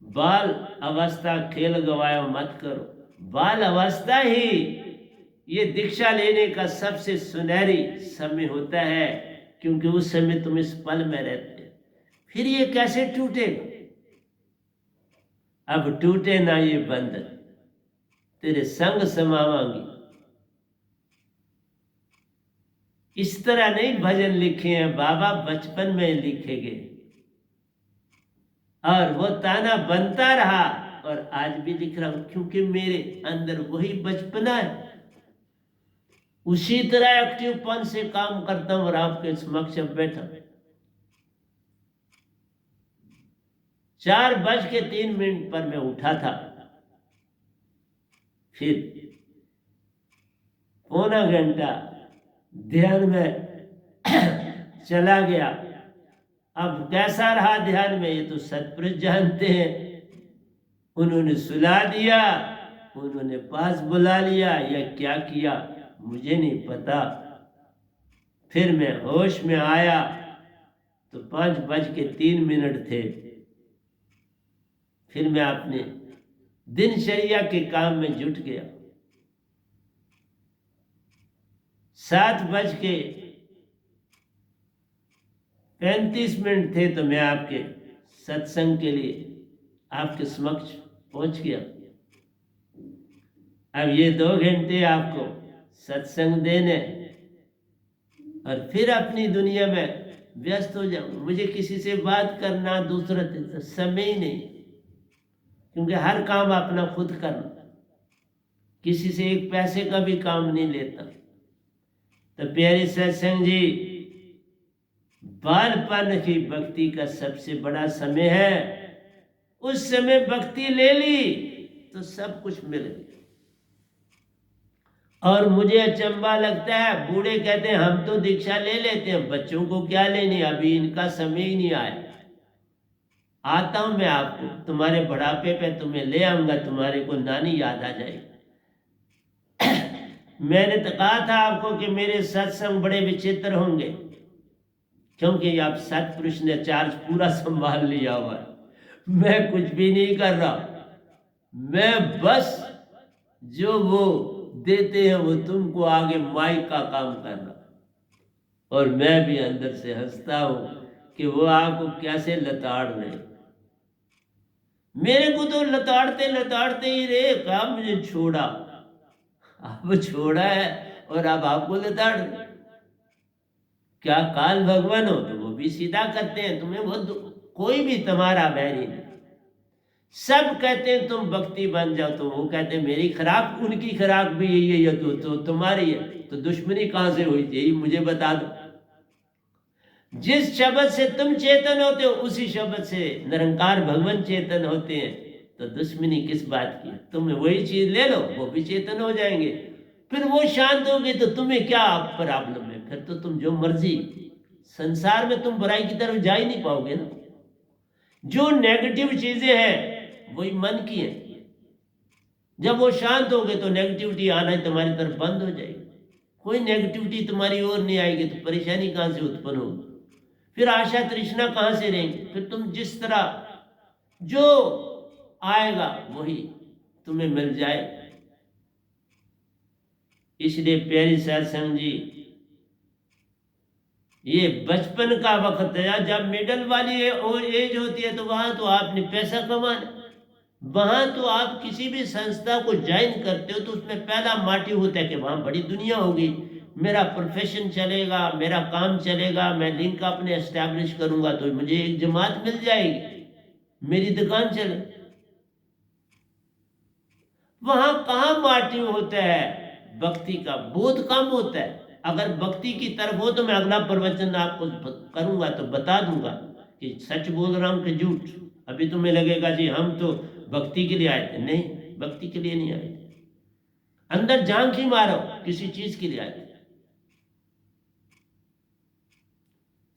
बाल अवस्था खेल गवायो मत करो। बाल अवस्था ही ये दीक्षा लेने का सबसे सुनहरी समय होता है, क्योंकि उस समय तुम इस पल में रहते। फिर ये कैसे टूटेगा? अब टूटे ना ये बंधन, तेरे संग समावांगी। इस तरह नहीं भजन लिखे हैं बाबा, बचपन में लिखे गए, और वो ताना बनता रहा और आज भी लिख रहा हूं, क्योंकि मेरे अंदर वही बचपना है। उसी तरह एक्टिवपन से काम करता हूं और आपके समक्ष बैठा। 4:03 पर मैं उठा था, फिर पौना घंटा ध्यान में चला गया। अब कैसा रहा ध्यान में, ये तो सत्पुरुष जानते हैं। उन्होंने सुला दिया, उन्होंने पास बुला लिया, या क्या किया मुझे नहीं पता। फिर मैं होश में आया तो 5:03 थे। फिर मैं अपने दिनचर्या के काम में जुट गया। 7:35 थे तो मैं आपके सत्संग के लिए आपके समक्ष पहुंच गया। अब ये 2 घंटे आपको सत्संग देने और फिर अपनी दुनिया में व्यस्त हो जाऊं। मुझे किसी से बात करना, दूसरा समय ही नहीं, क्योंकि हर काम अपना खुद करना, किसी से 1 पैसे का भी काम नहीं लेता। तो प्यारे सत्संग जी, बालपन ही भक्ति का सबसे बड़ा समय है। उस समय भक्ति ले ली तो सब कुछ मिल गया। और मुझे अचंभा लगता है, बूढ़े कहते हैं हम तो दीक्षा ले लेते हैं, बच्चों को क्या लेनी, अभी इनका समय ही नहीं आया। आता हूं मैं आपको, तुम्हारे बुढ़ापे पे तुम्हें ले आऊंगा, तुम्हारे को नानी याद आ जाएगी। मैंने तो कहा था आपको कि मेरे सत्संग बड़े विचित्र होंगे, क्योंकि आप सत्पुरुष ने चार्ज पूरा संभाल लिया हुआ है। मैं कुछ भी नहीं कर रहा, मैं बस जो वो देते हैं वो तुमको आगे माइक का काम करना, और मैं भी अंदर से हंसता हूं कि वो आपको कैसे लताड़ रहे। मेरे को तो लताड़ते लताड़ते ही रहे, कहा मुझे छोड़ा, अब छोड़ा है और अब आपको लताड़ रहे। क्या काल भगवान हो तो वो भी सीधा करते हैं तुम्हें, वो कोई भी तुम्हारा बैरी नहीं। सब कहते हैं तुम भक्ति बन जाओ, तो वो कहते हैं मेरी खराब, उनकी खराब भी यही है, तो तुम्हारी है, तो दुश्मनी कहां से हुई, यही मुझे बता दो। जिस शब्द से तुम चेतन होते हो उसी शब्द से निरंकार भगवान चेतन होते हैं, तो दुश्मनी किस बात की। तुम वही चीज ले लो, वो भी चेतन हो जाएंगे, फिर वो शांत हो गए तो तुम्हें क्या प्रॉब्लम है, फिर तो तुम जो मर्जी, संसार में तुम बुराई की तरफ जा ही नहीं पाओगे ना। जो नेगेटिव चीजें हैं वही मन की है, जब वो शांत हो गए तो नेगेटिविटी आना तुम्हारी तरफ बंद हो जाएगी। कोई नेगेटिविटी तुम्हारी ओर नहीं आएगी तो परेशानी कहां से उत्पन्न होगी, फिर आशा तृष्णा कहां से रहेंगी। फिर तुम जिस तरह जो आएगा वही तुम्हें मिल जाए। इसलिए प्यारी सत्संग जी, ये बचपन का वक्त है, जब मिडल वाली एज होती है तो वहां तो आपने पैसा कमाना, वहां तो आप किसी भी संस्था को ज्वाइन करते हो तो उसमें पहला मोटिव होता है कि वहां बड़ी दुनिया होगी, मेरा प्रोफेशन चलेगा, मेरा काम चलेगा, मैं लिंक अपने एस्टैब्लिश करूंगा तो मुझे एक जमात मिल जाएगी, मेरी दुकान चले। वहां कहां मोटिव होता है भक्ति का, बहुत कम होता है। अगर भक्ति की तरफ हो तो मैं अगला प्रवचन आपको करूंगा तो बता दूंगा कि सच बोल रहा हूं कि झूठ। अभी तुम्हें लगेगा जी हम तो भक्ति के लिए आए थे, नहीं, भक्ति के लिए नहीं आए थे, अंदर झांक ही मारो, किसी चीज के लिए आए थे।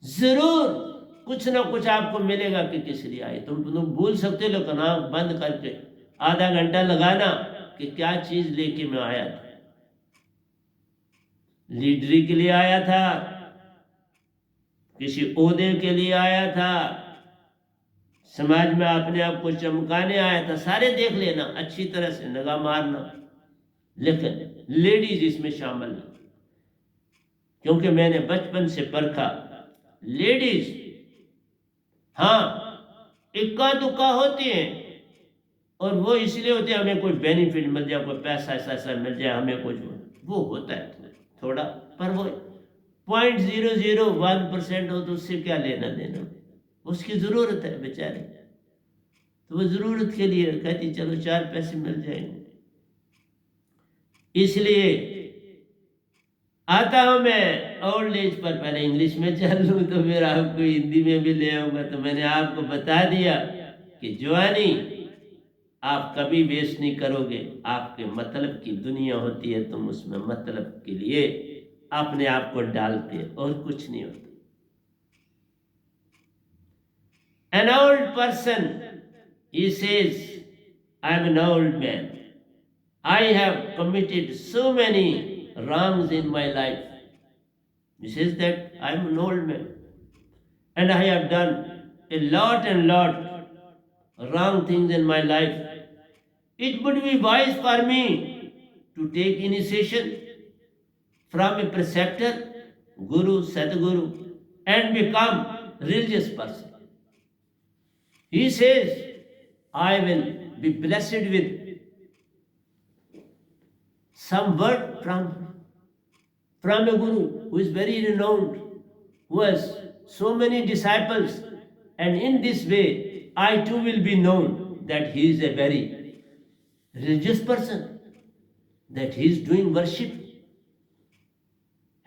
जरूर कुछ ना कुछ आपको मिलेगा कि किस लिए आए। तुम भूल सकते हो, लेकिन आंख बंद करके आधा घंटा लगाना कि क्या चीज लेके मैं आया था। लीडरी के लिए आया था, किसी ओहदे के लिए आया था, समाज में अपने आप को चमकाने आया था, सारे देख लेना, अच्छी तरह से निगाह मारना, लेकिन लेडीज इसमें शामिल है, क्योंकि मैंने बचपन से परखा। लेडीज हाँ इक्का दुक्का होती हैं, और वो इसलिए होते हैं हमें कोई बेनिफिट मिल जाए, कोई पैसा ऐसा मिल जाए, हमें कुछ वो होता है थोड़ा, पर वो 0.001% हो तो उससे क्या लेना देना, उसकी जरूरत है बेचारे, तो वो जरूरत के लिए कहती चलो 4 पैसे मिल जाएंगे। इसलिए आता हूं मैं ओल्ड एज पर, पहले इंग्लिश में चल लूँ तो फिर आपको हिंदी में भी ले आऊंगा। तो मैंने आपको बता दिया कि जवानी आप कभी वेस्ट नहीं करोगे, आपके मतलब की दुनिया होती है, तुम उसमें मतलब के लिए अपने आप को डालते और कुछ नहीं होता। An old person, he says, I am an old man. I have committed so many wrongs in my life. He says that I am an old man and I have done a lot and lot wrong things in my life. It would be wise for me to take initiation from a preceptor, Guru, Sadguru, and become religious person. He says, I will be blessed with some word from a Guru who is very renowned, who has so many disciples, and in this way I too will be known that he is a very religious person, that he is doing worship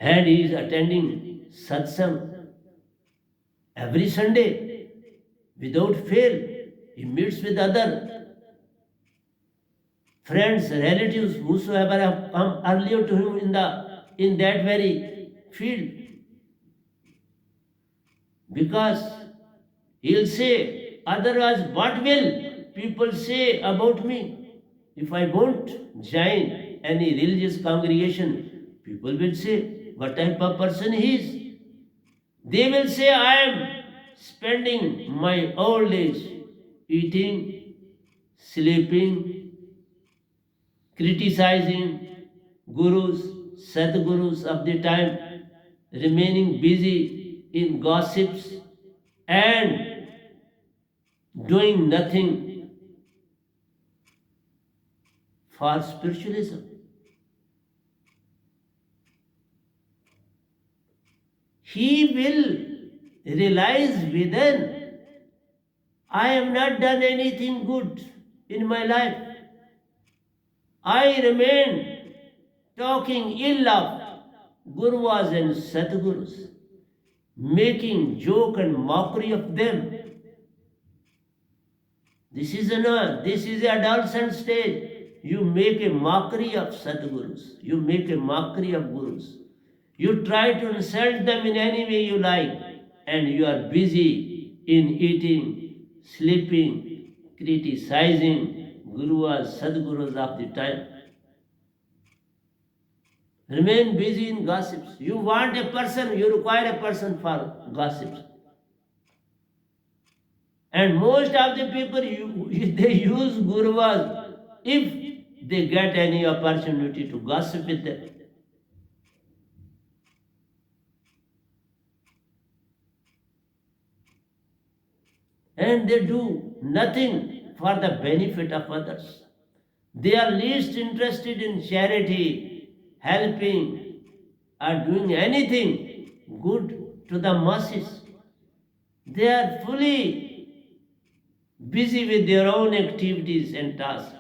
and he is attending satsang every Sunday without fail. He meets with other friends, relatives, whosoever have come earlier to him in that very field. Because he'll say, otherwise what will people say about me? If I won't join any religious congregation, people will say, what type of person he is? They will say, I am spending my old age eating, sleeping, criticizing gurus, sadgurus of the time, remaining busy in gossips and doing nothing for spiritualism. He will realize within, I have not done anything good in my life. I remain talking ill of Gurus and Sadgurus, making joke and mockery of them. This is the adolescent stage. You make a mockery of Sadgurus. You make a mockery of Gurus. You try to insult them in any way you like, and you are busy in eating, sleeping, criticizing Gurus, Sadgurus of the time. Remain busy in gossips. You want a person, you require a person for gossips. And most of the people, they use Gurus if they get any opportunity to gossip with them. And they do nothing for the benefit of others. They are least interested in charity, helping, or doing anything good to the masses. They are fully busy with their own activities and tasks.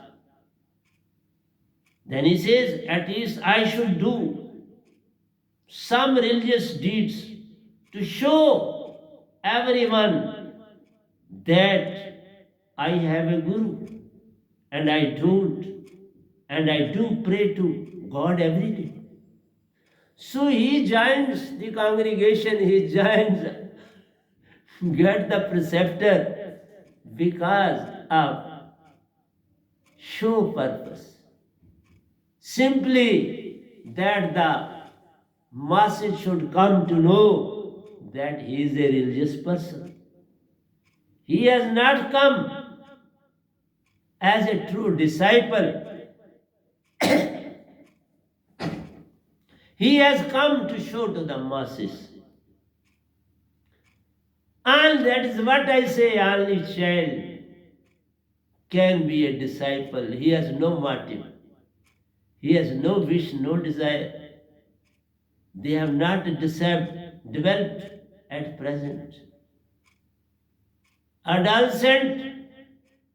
Then he says, at least I should do some religious deeds to show everyone that I have a guru and I don't, and I do pray to God every day. So he joins the congregation, he joins, get the preceptor because of show purpose. Simply that the masses should come to know that he is a religious person. He has not come as a true disciple. He has come to show to the masses. And that is what I say, only child can be a disciple. He has no motive. He has no wish, no desire. They have not developed at present. Adolescent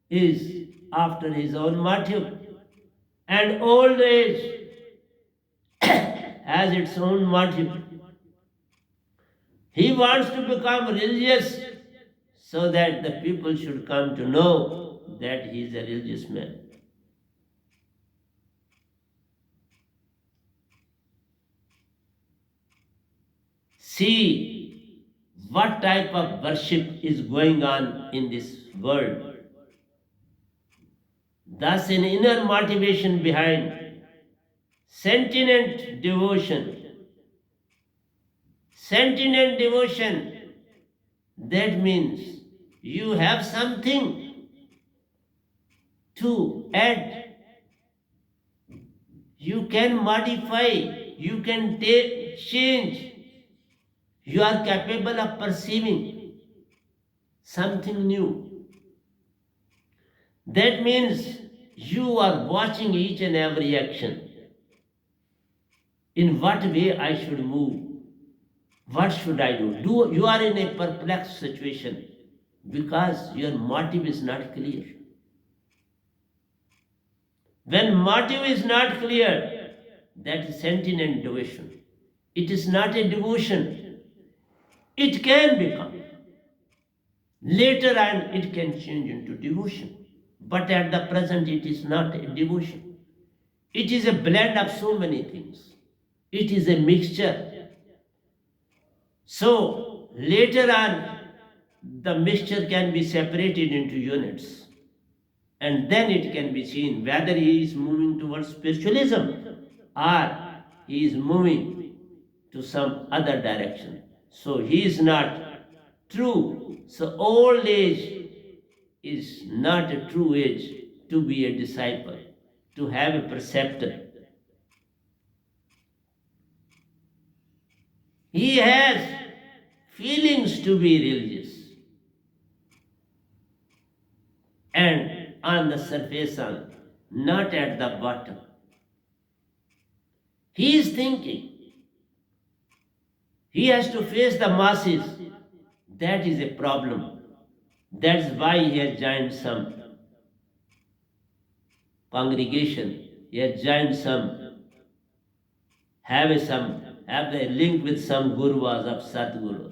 is after his own motive, and old age has its own motive. He wants to become religious so that the people should come to know that he is a religious man. See what type of worship is going on in this world. Thus, an inner motivation behind sentient devotion. Sentient devotion, that means you have something to add. You can modify, you can change. You are capable of perceiving something new. That means you are watching each and every action. In what way I should move? What should I do? You are in a perplexed situation because your motive is not clear. When motive is not clear, that is sentient devotion. It is not a devotion. It can become. Later on, it can change into devotion. But at the present, it is not a devotion. It is a blend of so many things. It is a mixture. So, later on, the mixture can be separated into units. And then it can be seen whether he is moving towards spiritualism or he is moving to some other direction. So he is not true. So old age is not a true age to be a disciple, to have a preceptor. He has feelings to be religious. And on the surface, not at the bottom. He is thinking. He has to face the masses. That is a problem. That's why he has joined some congregation. He has joined some, have a link with some gurus of Sadguru.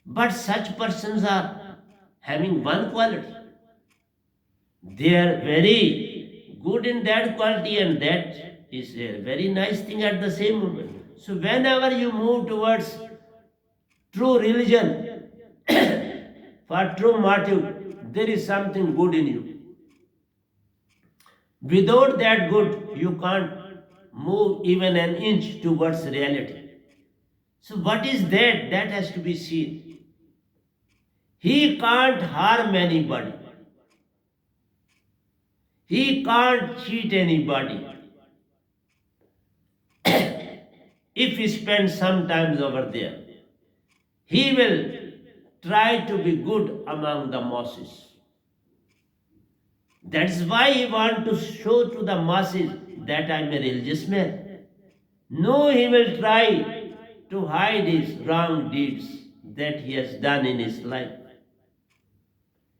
But such persons are having one quality. They are very good in that quality, and that is a very nice thing at the same moment. So whenever you move towards true religion, for true motive, there is something good in you. Without that good, you can't move even an inch towards reality. So what is that? That has to be seen. He can't harm anybody. He can't cheat anybody. If he spends some time over there, he will try to be good among the masses. That's why he wants to show to the masses that I'm a religious man. No, he will try to hide his wrong deeds that he has done in his life.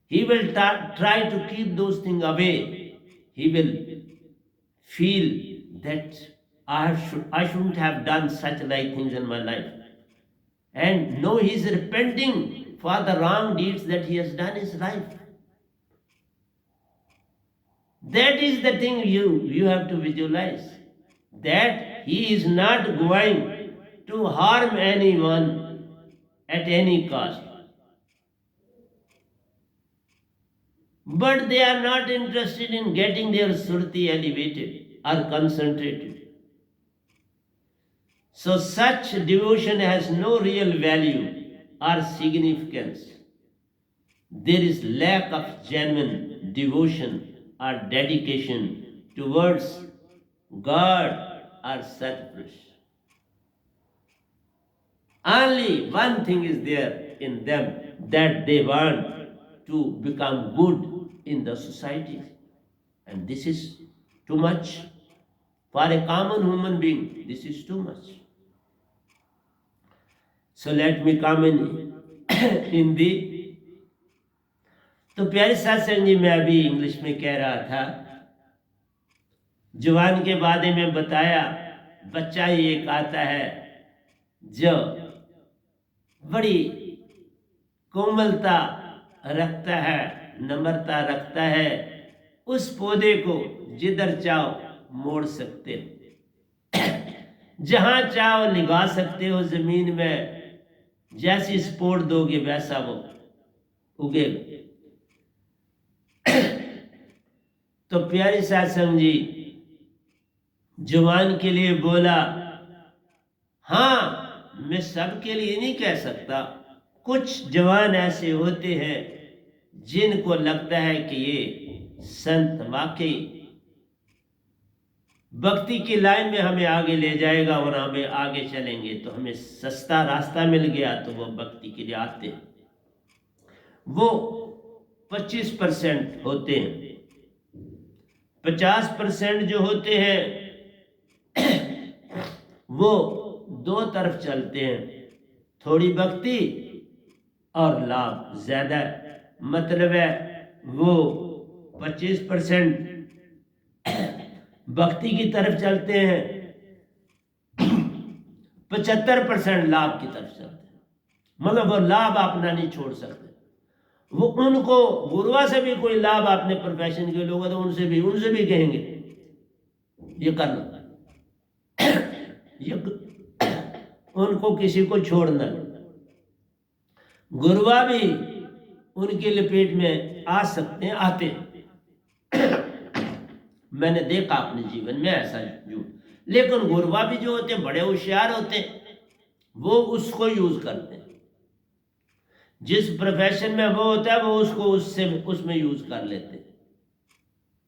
He will try to keep those things away. He will feel that I shouldn't have done such like things in my life. And no, he is repenting for the wrong deeds that he has done in his life. That is the thing you have to visualize. That he is not going to harm anyone at any cost. But they are not interested in getting their surti elevated or concentrated. So such devotion has no real value or significance. There is lack of genuine devotion or dedication towards God or Satpurush. Only one thing is there in them, that they want to become good in the society. And this is too much. For a common human being, this is too much. So let me come in Hindi. तो प्यारे सत्संग जी, मैं अभी English में कह रहा था, जवान के बारे में बताया. बच्चा ही एक आता है जो बड़ी कोमलता रखता है, नम्रता रखता है. उस पौधे को जिधर चाहो मोड़ सकते हो, जहां चाहो लगा सकते हो जमीन में. जैसी सपोर्ट दोगे वैसा वो उगेगा. तो प्यारे सत्संग जी, जवान के लिए बोला. हाँ, मैं सबके लिए नहीं कह सकता. कुछ जवान ऐसे होते हैं जिनको लगता है कि ये संत वाकई भक्ति की लाइन में हमें आगे ले जाएगा और हमें आगे चलेंगे, तो हमें सस्ता रास्ता मिल गया, तो वो भक्ति के लिए आते हैं. वो 25% होते हैं. 50% जो होते हैं वो दो तरफ चलते हैं, थोड़ी भक्ति और लाभ ज्यादा. मतलब है वो 25% भक्ति की तरफ चलते हैं, 75% लाभ की तरफ चलते हैं. मतलब वो लाभ अपना नहीं छोड़ सकते. वो उनको गुरुआ से भी कोई लाभ अपने प्रोफेशन के लोग तो उनसे भी कहेंगे ये करना, ये उनको किसी को छोड़ना. गुरुआ भी उनके लपेट में आ सकते हैं, आते हैं. मैंने देखा अपने जीवन में ऐसा झूठ. लेकिन गुरुआ भी जो होते हैं बड़े होशियार होते हैं, वो उसको यूज करते हैं. जिस प्रोफेशन में वो होता है वो उसको उसमें यूज कर लेते हैं।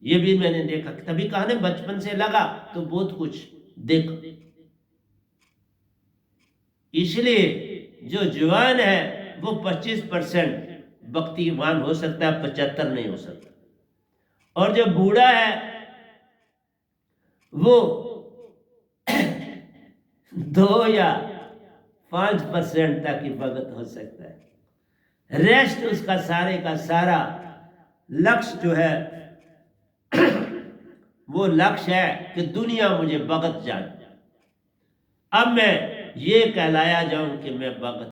ये भी मैंने देखा, तभी कहा ना बचपन से लगा तो बहुत कुछ देखा। इसलिए जो जवान है वो 25% भक्तिमान हो सकता है, 75 नहीं हो सकता। और जो बूढ़ा है वो 2 या 5% तक ही भगत हो सकता है। रेस्ट उसका सारे का सारा लक्ष्य जो है वो लक्ष्य है कि दुनिया मुझे भगत जाने। अब मैं ये कहलाया जाऊं कि मैं भगत